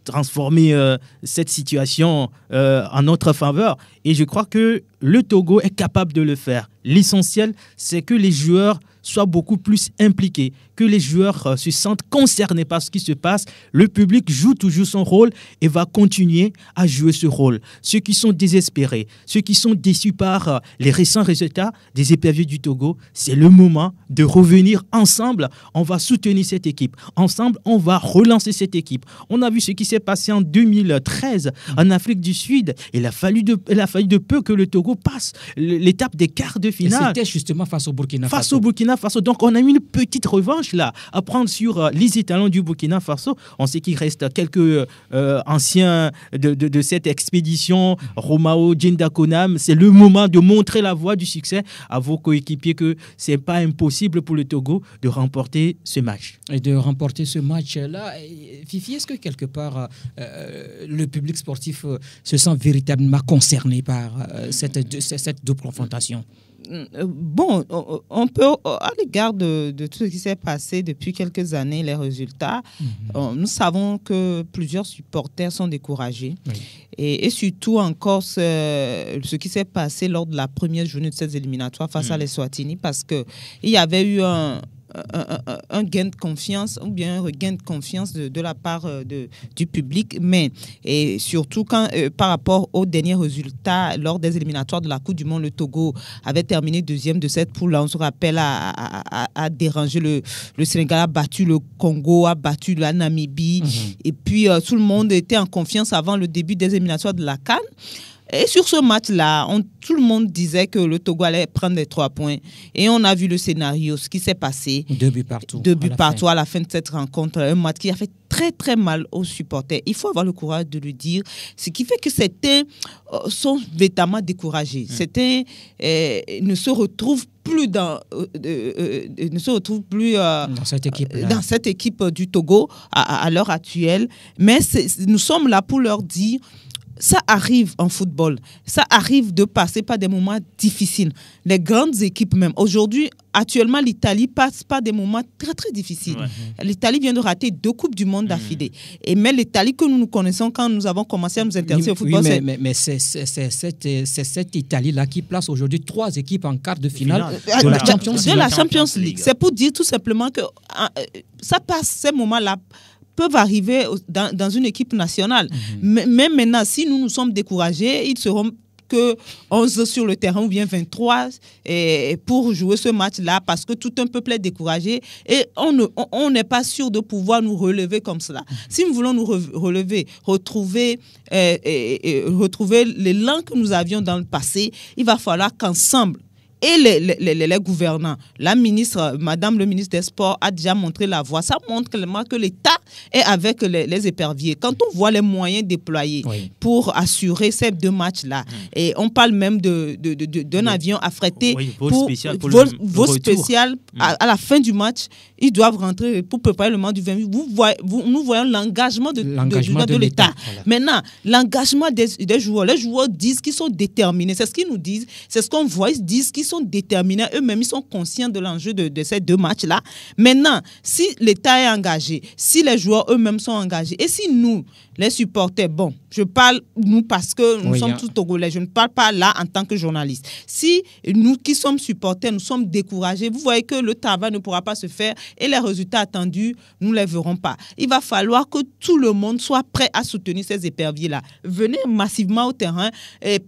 transformer cette situation en notre faveur. Et je crois que le Togo est capable de le faire. L'essentiel, c'est que les joueurs soient beaucoup plus impliqués, que les joueurs se sentent concernés par ce qui se passe. Le public joue toujours son rôle et va continuer à jouer ce rôle. Ceux qui sont désespérés, ceux qui sont déçus par les récents résultats des éperviers du Togo, c'est le moment de revenir ensemble. On va soutenir cette équipe. Ensemble, on va relancer cette équipe. On a vu ce qui s'est passé en 2013 en Afrique du Sud. Il a fallu de peu que le Togo passe l'étape des quarts de finale. C'était justement face au Burkina Faso. Face au Burkina Faso. Donc, on a eu une petite revanche là à prendre sur les étalons du Burkina Faso. On sait qu'il reste quelques anciens de cette expédition, Romao, Djinda Konam. C'est le moment de montrer la voie du succès à vos coéquipiers que ce n'est pas impossible pour le Togo de remporter ce match. Et de remporter ce match-là, Fifi, est-ce que quelque part le public sportif se sent véritablement concerné par cette double confrontation? Bon, on peut, à l'égard de tout ce qui s'est passé depuis quelques années, les résultats, nous savons que plusieurs supporters sont découragés. Oui. Et surtout encore ce qui s'est passé lors de la première journée de cette éliminatoire face à l'Eswatini, parce qu'il y avait eu un gain de confiance ou bien un regain de confiance de la part du public, mais et surtout par rapport aux derniers résultats lors des éliminatoires de la Coupe du Monde, le Togo avait terminé deuxième de cette poule. On se rappelle a dérangé le Sénégal, a battu le Congo, a battu la Namibie, et puis tout le monde était en confiance avant le début des éliminatoires de la CAN. Et sur ce match-là, tout le monde disait que le Togo allait prendre les 3 points. Et on a vu le scénario, ce qui s'est passé. 2 buts partout. 2 buts partout à la fin de cette rencontre. Un match qui a fait très, très mal aux supporters. Il faut avoir le courage de le dire. Ce qui fait que certains sont véritablement découragés. Certains ne se retrouvent plus dans cette équipe du Togo à l'heure actuelle. Mais nous sommes là pour leur dire... Ça arrive en football. Ça arrive de passer par des moments difficiles. Les grandes équipes même. Aujourd'hui, actuellement, l'Italie passe par des moments très, très difficiles. Ouais. L'Italie vient de rater 2 Coupes du Monde d'affilée. Mais l'Italie que nous connaissons quand nous avons commencé à nous intéresser au football... Mais c'est cette Italie-là qui place aujourd'hui 3 équipes en quart de finale de la Champions League. C'est pour dire tout simplement que ça passe ces moments-là peuvent arriver dans une équipe nationale. Mais maintenant, si nous sommes découragés, ils seront que 11 sur le terrain ou bien 23 pour jouer ce match-là parce que tout un peuple est découragé et on n'est pas sûr de pouvoir nous relever comme cela. Si nous voulons nous relever, retrouver l'élan que nous avions dans le passé, il va falloir qu'ensemble, et les gouvernants, Madame le ministre des Sports a déjà montré la voie. Ça montre clairement que l'État est avec les éperviers. Quand on voit les moyens déployés pour assurer ces 2 matchs-là, et on parle même d'un avion affrété vol spécial à la fin du match, ils doivent rentrer pour préparer le match du 28. Nous voyons l'engagement de l'État. Voilà. Maintenant, l'engagement des joueurs. Les joueurs disent qu'ils sont déterminés. C'est ce qu'ils nous disent. C'est ce qu'on voit. Ils disent qu'ils sont déterminés. Eux-mêmes, ils sont conscients de l'enjeu de ces 2 matchs-là. Maintenant, si l'État est engagé, si les joueurs eux-mêmes sont engagés, et si nous, les supporters, bon, je parle nous parce que nous sommes tous Togolais, je ne parle pas là en tant que journaliste. Si nous qui sommes supporters, nous sommes découragés, vous voyez que le travail ne pourra pas se faire et les résultats attendus, nous ne les verrons pas. Il va falloir que tout le monde soit prêt à soutenir ces éperviers-là. Venez massivement au terrain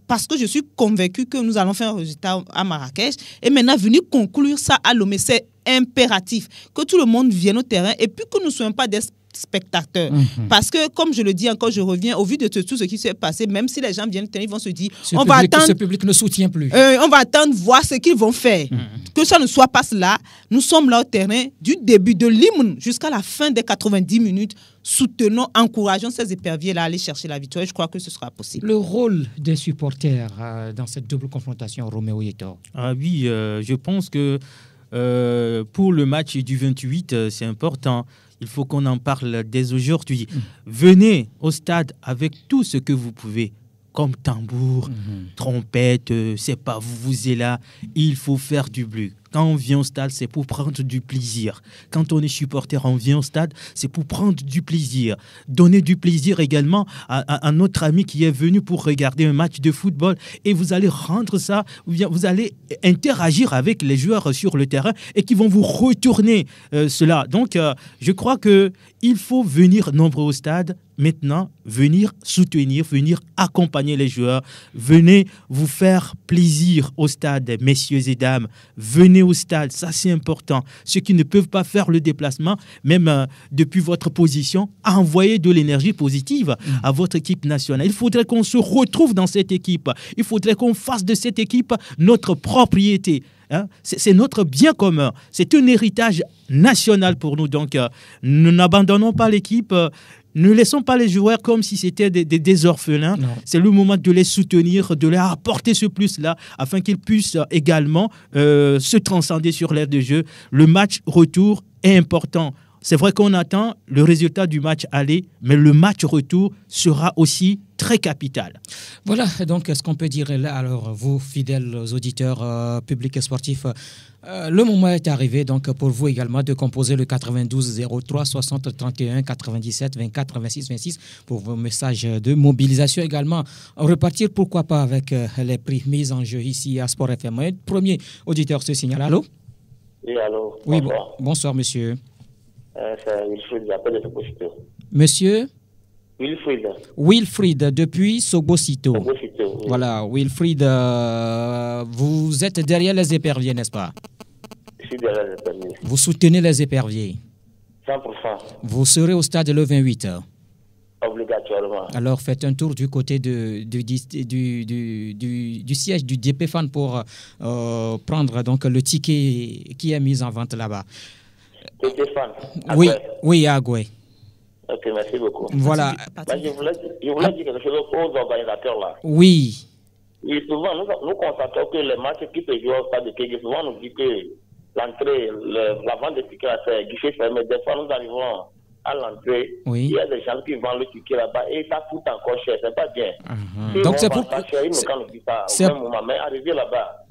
parce que je suis convaincu que nous allons faire un résultat à Marrakech et maintenant venir conclure ça à Lomé. C'est impératif que tout le monde vienne au terrain et puis que nous ne soyons pas des spectateurs. Parce que, comme je le dis encore, je reviens, au vu de tout ce qui s'est passé, même si les gens viennent, ils vont se dire, ce public ne soutient plus. On va attendre voir ce qu'ils vont faire. Que ça ne soit pas cela. Nous sommes là au terrain, du début de l'hymne jusqu'à la fin des 90 minutes. Soutenons, encourageons ces éperviers-là à aller chercher la victoire. Je crois que ce sera possible. Le rôle des supporters dans cette double confrontation, Roméo Yektor. Ah oui, je pense que pour le match du 28, c'est important. Il faut qu'on en parle dès aujourd'hui. Venez au stade avec tout ce que vous pouvez, comme tambour, trompette, c'est pas vous êtes là. Il faut faire du bruit. Quand on vient au stade, c'est pour prendre du plaisir. Quand on est supporter, on vient au stade, c'est pour prendre du plaisir. Donner du plaisir également à notre ami qui est venu pour regarder un match de football. Et vous allez rendre ça, vous allez interagir avec les joueurs sur le terrain et qui vont vous retourner cela. Donc, je crois qu'il faut venir nombreux au stade. Maintenant, venir soutenir, venir accompagner les joueurs. Venez vous faire plaisir au stade, messieurs et dames. Venez au stade, ça c'est important. Ceux qui ne peuvent pas faire le déplacement, même depuis votre position, envoyez de l'énergie positive à votre équipe nationale. Il faudrait qu'on se retrouve dans cette équipe. Il faudrait qu'on fasse de cette équipe notre propriété. C'est notre bien commun. C'est un héritage national pour nous. Donc, nous n'abandonnons pas l'équipe. Ne laissons pas les joueurs comme si c'était des orphelins. Non. C'est le moment de les soutenir, de leur apporter ce plus-là, afin qu'ils puissent également se transcender sur l'aire de jeu. Le match retour est important. C'est vrai qu'on attend le résultat du match aller, mais le match retour sera aussi très capital. Voilà, donc ce qu'on peut dire là, alors vous, fidèles auditeurs publics et sportifs, le moment est arrivé donc pour vous également de composer le 92 03 60 31 97 24 26 26 pour vos messages de mobilisation également. Repartir pourquoi pas avec les prix mis en jeu ici à Sport FM. Premier auditeur se signale. Allô? Oui, allô. Oui, bonsoir monsieur. C'est Wilfried, j'appelle de Sobosito. Monsieur? Wilfried, depuis Sobosito. Oui. Voilà, Wilfried, vous êtes derrière les éperviers, n'est-ce pas? Je suis derrière les éperviers. Vous soutenez les éperviers? 100%. Vous serez au stade le 28? Obligatoirement. Alors faites un tour du côté du siège du DPFAN pour prendre donc le ticket qui est mis en vente là-bas. DPFAN? Oui, à Agoué. Ok, merci beaucoup. Voilà. Je voulais dire quelque chose aux organisateurs là. Oui. Et souvent, nous constatons que les matchs qui se jouent au stade de Kégué, souvent on nous dit que l'entrée, la vente des tickets, c'est guichet fermé. Des fois, nous arrivons à l'entrée. Oui. Il y a des gens qui vendent le ticket là-bas et ça coûte encore cher. C'est pas bien. Donc c'est pour. Mais arriver là-bas.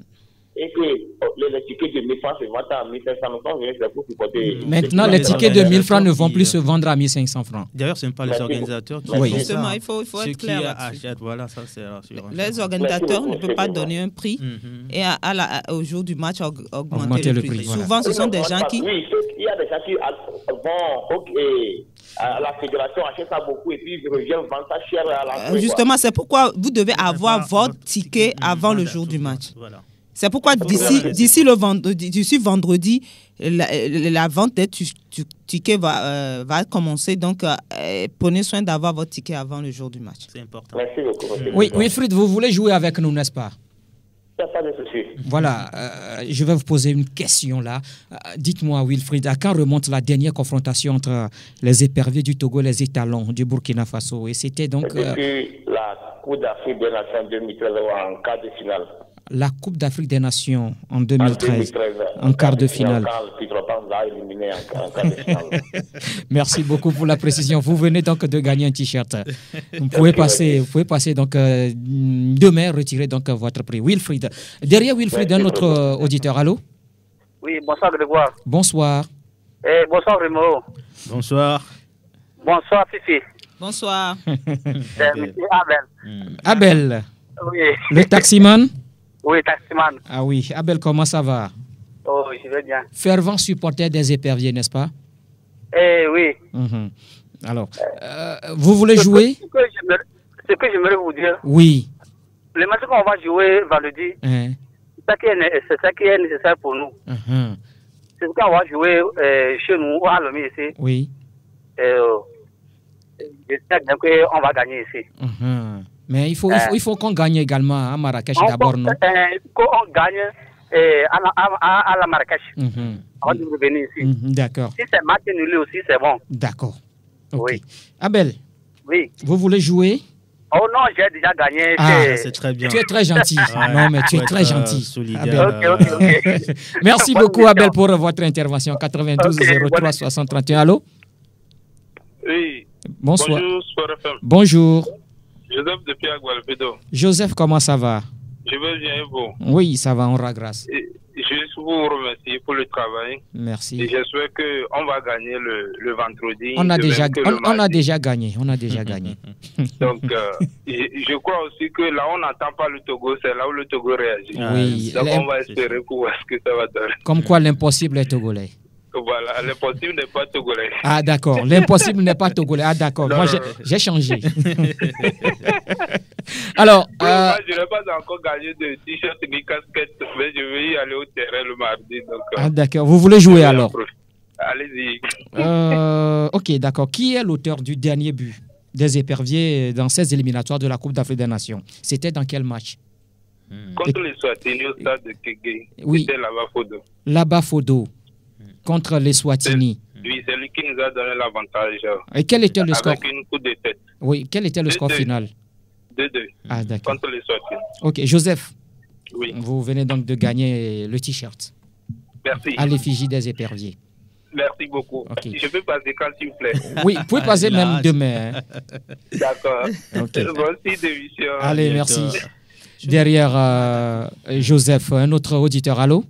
Et que les tickets de 1000 francs se vendent à 1500 francs, c'est pour supporter. Maintenant, les tickets de 1000 francs ne vont plus se vendre à 1500 francs. D'ailleurs, ce n'est pas les organisateurs qui oui. Justement, il faut être clair là-dessus. Voilà, ça c'est rassurant. Les organisateurs ne peuvent pas donner un prix et au jour du match augmenter le prix. Voilà. Souvent, ce sont des gens qui... Oui, il y a des gens qui vont à la fédération achètent ça beaucoup et puis ils reviennent vendre ça cher à la Justement, c'est pourquoi vous devez avoir votre ticket avant le jour du match. Voilà. C'est pourquoi d'ici vendredi, la vente des tickets va commencer. Donc, prenez soin d'avoir votre ticket avant le jour du match. C'est important. Merci beaucoup. Oui, Wilfried, vous voulez jouer avec nous, n'est-ce pas? Il n'y a pas de souci. Voilà, je vais vous poser une question là. Dites-moi, Wilfried, à quand remonte la dernière confrontation entre les éperviers du Togo et les étalons du Burkina Faso? Et c'était donc... Depuis la Coupe d'Afrique des Nations 2013 en quart de finale. La Coupe d'Afrique des Nations en 2013, en quart de finale. Merci beaucoup pour la précision. Vous venez donc de gagner un t-shirt. Vous pouvez passer donc demain retirer donc votre prix. Wilfried. Derrière Wilfried, un autre auditeur. Allô? Oui, bonsoir Grégoire. Bonsoir. Bonsoir Rémo. Bonsoir. Bonsoir Fifi. Bonsoir. C'est M. Abel. Abel. Oui. Le taximan? Oui, taximan. Ah oui, Abel, comment ça va? Oh, je vais bien. Fervent supporter des éperviers, n'est-ce pas? Oui. Alors, vous voulez jouer? Ce que j'aimerais vous dire. Oui. Le match qu'on va jouer vendredi, c'est ça qui est nécessaire pour nous. C'est ce qu'on va jouer chez nous, à Lomé ici. Oui. J'espère bien qu'on va gagner ici. Mais il faut qu'on gagne également à Marrakech d'abord, non? Il faut qu'on gagne à la Marrakech. Avant de revenir ici. D'accord. Si c'est match nul aussi, c'est bon. D'accord. Ok. Oui. Abel, oui. Vous voulez jouer? Oh non, j'ai déjà gagné. C'est très bien. Tu es très gentil. Non, mais tu es très gentil. Solidaire. Okay. Merci beaucoup, Abel, pour votre intervention. 92 03 60 31. Allô? Oui. Bonsoir. Bonjour, Sport FM. Bonjour. Joseph depuis Agualpedo. Joseph, comment ça va? Je vais bien et vous? Oui, ça va, on rend grâce. Juste vous remercier pour le travail. Merci. Et j'espère qu'on va gagner le vendredi. On a déjà gagné. On a déjà gagné. Donc, je crois aussi que là, on n'entend pas le Togo. C'est là où le Togo réagit. Oui. Donc, on va espérer pour voir ce que ça va donner. Comme quoi, l'impossible est togolais. Voilà, l'impossible n'est pas togolais. Ah, d'accord. L'impossible n'est pas togolais. Ah, d'accord. Moi, j'ai changé. Alors. Moi, je n'ai pas encore gagné de t-shirt ni casquette, mais je vais y aller au terrain le mardi. Donc, ah, d'accord. Vous voulez jouer alors? Allez-y. Ok, d'accord. Qui est l'auteur du dernier but des éperviers dans 16 éliminatoires de la Coupe d'Afrique des Nations? C'était dans quel match? Contre les Swatini au stade de Kégué. Oui. C'était Labafodo. Labafodo. Contre les Swatini. Oui, c'est lui qui nous a donné l'avantage. Et quel était le score? Avec une coup de tête. Oui, quel était le score final? 2-2. Ah, d'accord. Contre les Swatini. Ok, Joseph. Oui. Vous venez donc de gagner le t-shirt. Merci. À l'effigie des éperviers. Merci beaucoup. Okay. Je peux passer quand s'il vous plaît? Oui, vous pouvez passer même demain. Hein. D'accord. Okay. Merci d'émission. Allez, merci. Derrière Joseph, un autre auditeur. Allô?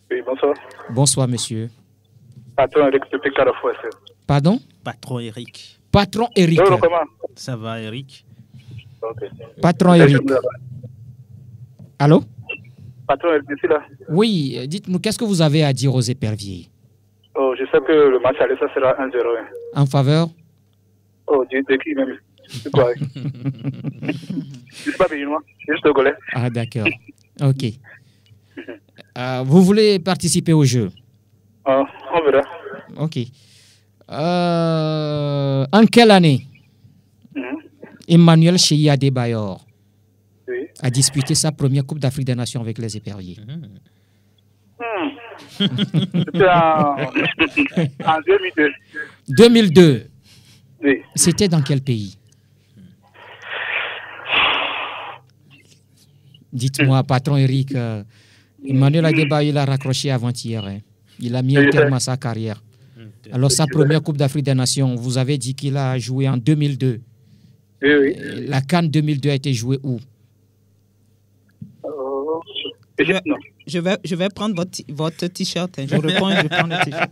Oui, bonsoir. Bonsoir, monsieur. Patron Eric depuis Carrefour. Pardon? Patron Eric. Patron Eric. Non, comment? Ça va, Eric? Okay. Patron Eric. Allô? Patron Eric, ici là. Oui, dites-nous, qu'est-ce que vous avez à dire aux éperviers? Oh, je sais que le match aller, ça sera 1-0. En faveur? Oh, de qui même? C'est quoi? Je suis pas béninois, je suis juste togolais. Ah, d'accord. Ok. Vous voulez participer au jeu? On verra. Ok. En quelle année Emmanuel Cheyi Adebayor a disputé sa première Coupe d'Afrique des Nations avec les éperviers? C'était en 2002. 2002? Oui. C'était dans quel pays? Dites-moi, patron Eric, Emmanuel Adebayor, il a raccroché avant-hier. Hein. Il a mis un terme à sa carrière. Alors, sa première Coupe d'Afrique des Nations, vous avez dit qu'il a joué en 2002. Oui. La CAN 2002 a été jouée où? Je vais prendre votre t-shirt. Hein. Je réponds et je prends le t-shirt.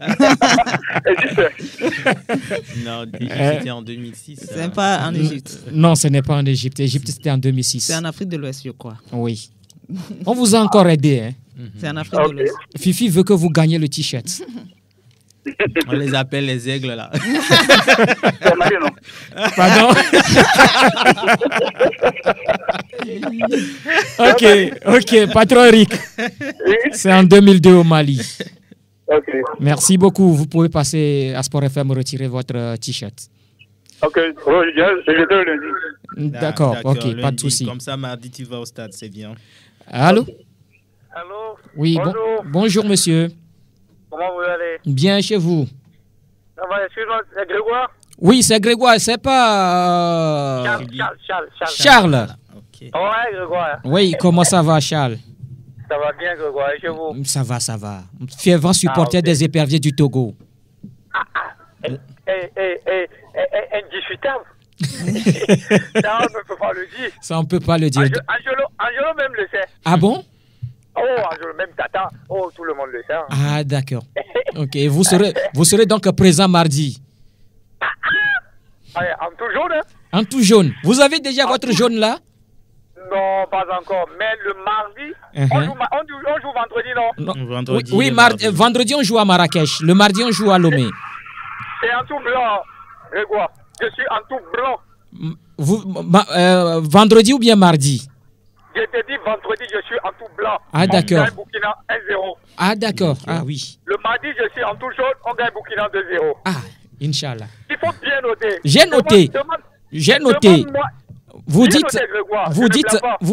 Non, c'était en 2006. C'est pas en Égypte. Non, ce n'est pas en Égypte. Égypte, c'était en 2006. C'est en Afrique de l'Ouest, je crois. Oui. On vous a encore aidé. Hein? C'est en Afrique de l'Ouest. Fifi veut que vous gagnez le t-shirt. On les appelle les aigles, là. Pardon? Ok, patron Eric. C'est en 2002 au Mali. Okay. Merci beaucoup. Vous pouvez passer à Sport FM retirer votre t-shirt. Ok, je donne lundi. D'accord, ok, lundi, pas de souci. Comme ça, mardi, tu vas au stade, c'est bien. Allô? Allô? Oui, bonjour monsieur. Comment vous allez? Bien chez vous? Ça va, c'est Grégoire? Oui, c'est Grégoire, c'est pas... Charles. Okay. Ouais, Grégoire. Oui, comment ça va, Charles? Ça va bien, Grégoire, et chez vous? Ça va. Fervent supporter des éperviers du Togo. Indiscutable. Ça, on ne peut pas le dire. Ça, on ne peut pas le dire. Angelo même le sait. Ah bon? Oh, Angelo, même Tata. Oh, tout le monde le sait. Hein. Ah, d'accord. Ok, vous serez donc présent mardi. En tout jaune, hein? En tout jaune. Vous avez déjà votre jaune là? Non, pas encore. Mais le mardi, on joue vendredi, non? Vendredi, oui, vendredi, on joue à Marrakech. Le mardi, on joue à Lomé. C'est en tout blanc, Grégoire. Je suis en tout blanc. Vendredi ou bien mardi? Je te dis vendredi, je suis en tout blanc. Ah, d'accord. On gagne Burkina 1-0. Ah, d'accord. Ah, oui. Le mardi, je suis en tout jaune, on gagne Burkina 2-0. Ah, Inch'Allah. Il faut bien noter. J'ai noté. J'ai noté. Vous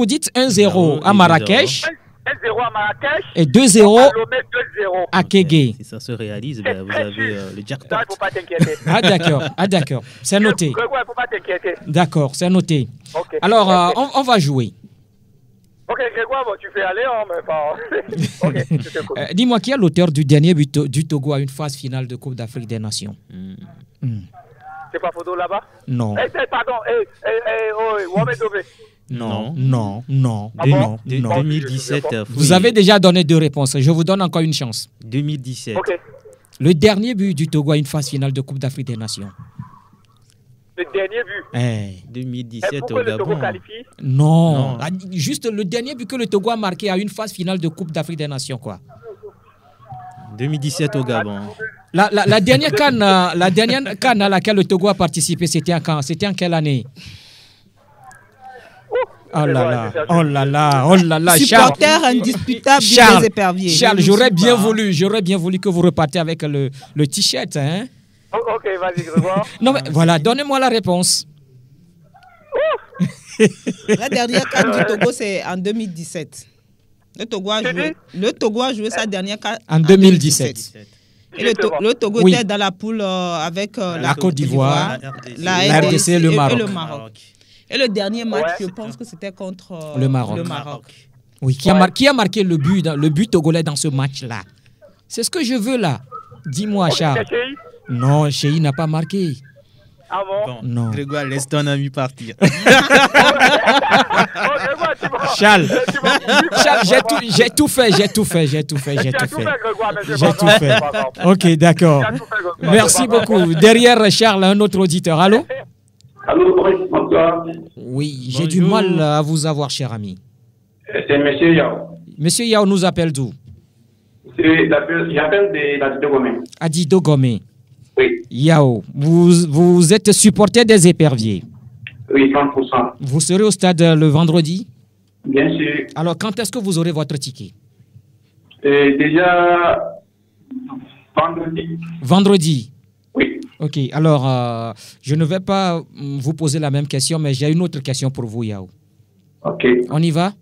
dites 1-0 à Marrakech. 1-0 à Marrakech. Et 2-0 à Kégué. Si ça se réalise, ben, vous avez le jackpot. Il ne faut pas t'inquiéter. Ah d'accord. C'est noté. Grégoire, il ne faut pas t'inquiéter. D'accord, c'est noté. Okay. Alors, on va jouer. Ok, Grégoire, bon, tu fais aller, mais pas... Ok, je t'écoute. Dis-moi, qui est l'auteur du dernier but du Togo à une phase finale de Coupe d'Afrique des Nations? C'est pas photo là-bas? Non. Pardon, Mohamed Dové. Non. Ah bon? 2017. Vous avez déjà donné 2 réponses. Je vous donne encore une chance. 2017. Ok. Le dernier but du Togo à une phase finale de Coupe d'Afrique des Nations. Le dernier but. 2017 pourquoi au le Togo Gabon. qualifie? Non. Juste le dernier but que le Togo a marqué à une phase finale de Coupe d'Afrique des Nations, quoi. 2017 au Gabon. La dernière CAN à laquelle le Togo a participé, c'était en quelle année? Oh là là, supporter indisputable des éperviers. Charles, j'aurais bien voulu que vous repartiez avec le t-shirt, hein? Ok, vas-y, Grégoire. Non, mais voilà, donnez-moi la réponse. La dernière CAN du Togo, c'est en 2017. Le Togo a joué sa dernière CAN en 2017. Et le Togo était dans la poule avec la Côte d'Ivoire, la RDC et le Maroc. Et le dernier match, je pense que c'était contre le Maroc. Oui, qui a marqué le but togolais dans ce match-là? C'est ce que je veux là. Dis-moi, Charles. Non, Cheyi n'a pas marqué. Ah bon? Non. Grégoire, laisse ton ami partir. Charles, j'ai tout fait. Ok, d'accord. Merci beaucoup. Derrière Charles, un autre auditeur. Allô? Allô, bonsoir. Oui, j'ai du mal à vous avoir, cher ami. C'est M. Yao. Monsieur Yao nous appelle d'où? J'appelle d'Adido Gomé. Adido Gomé. Oui. Yao, vous êtes supporter des éperviers? Oui, 30%. Vous serez au stade le vendredi? Bien sûr. Alors, quand est-ce que vous aurez votre ticket? Déjà, vendredi. Vendredi? Oui. Ok, alors, je ne vais pas vous poser la même question, mais j'ai une autre question pour vous, Yao. Ok. On y va?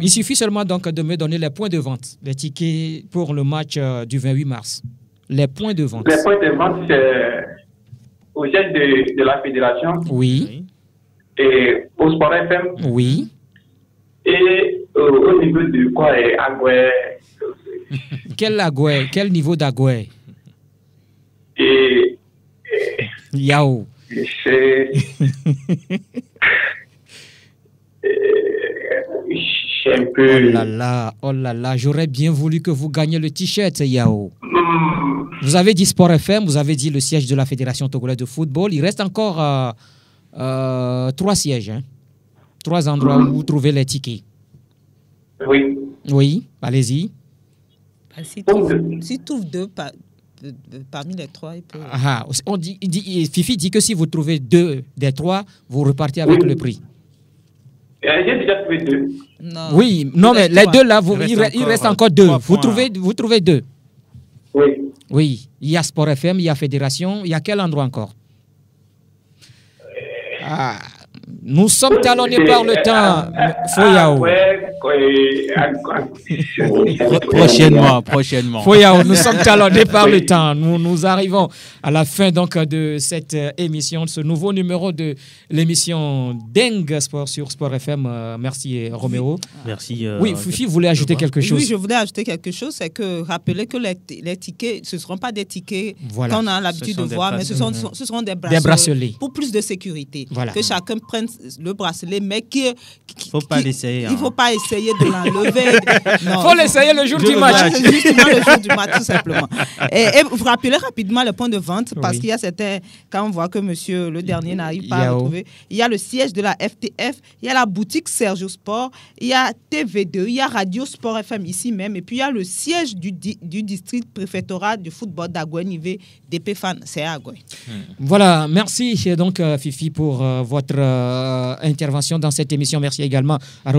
Il suffit seulement donc de me donner les points de vente, les tickets pour le match du 28 mars. Les points de vente. Les points de vente, c'est au siège de la fédération. Oui. Et au Sport FM. Oui. Et au niveau de quoi Agoué. Quel Agoué? Quel niveau d'Agoué? Et Yao. Un peu... Oh là là, j'aurais bien voulu que vous gagniez le t-shirt, Yao. Vous avez dit Sport FM, vous avez dit le siège de la Fédération togolaise de football. Il reste encore 3 sièges, hein? 3 endroits où vous trouvez les tickets. Oui. Oui, allez-y. Si tu trouves 2 parmi les 3, il peut... Fifi dit que si vous trouvez 2 des 3, vous repartez avec le prix. J'ai déjà trouvé 2. Non. Oui, non, mais les 2 là, il reste encore 2. Vous trouvez 2. Oui. Oui, il y a Sport FM, il y a Fédération, il y a quel endroit encore? Nous sommes talonnés par le temps, Foyao. Prochainement. Foyao, nous sommes talonnés par le temps. Nous arrivons à la fin donc de cette émission, de ce nouveau numéro de l'émission Dengue Sport sur Sport FM. Merci Roméo. Merci. Oui, Fifi voulait ajouter quelque chose. Oui, je voulais ajouter quelque chose, c'est que rappelez que les tickets, ce ne seront pas des tickets qu'on a l'habitude de voir, mais ce seront des bracelets pour plus de sécurité. Voilà. Que chacun prenne le bracelet, mais faut pas l'essayer. Il ne faut pas essayer de l'enlever. Il faut l'essayer le jour du match. Justement, le jour du match, tout simplement. Et vous rappelez rapidement le point de vente, parce qu'il y a certains, quand on voit que monsieur le dernier n'arrive pas à retrouver, il y a le siège de la FTF, il y a la boutique Sergio Sport, il y a TV2, il y a Radio Sport FM ici même, et puis il y a le siège du district préfectoral du football d'Agoué-Nivé, d'Épéfan, c'est à Agoué. Voilà, merci donc Fifi pour votre intervention dans cette émission. Merci également à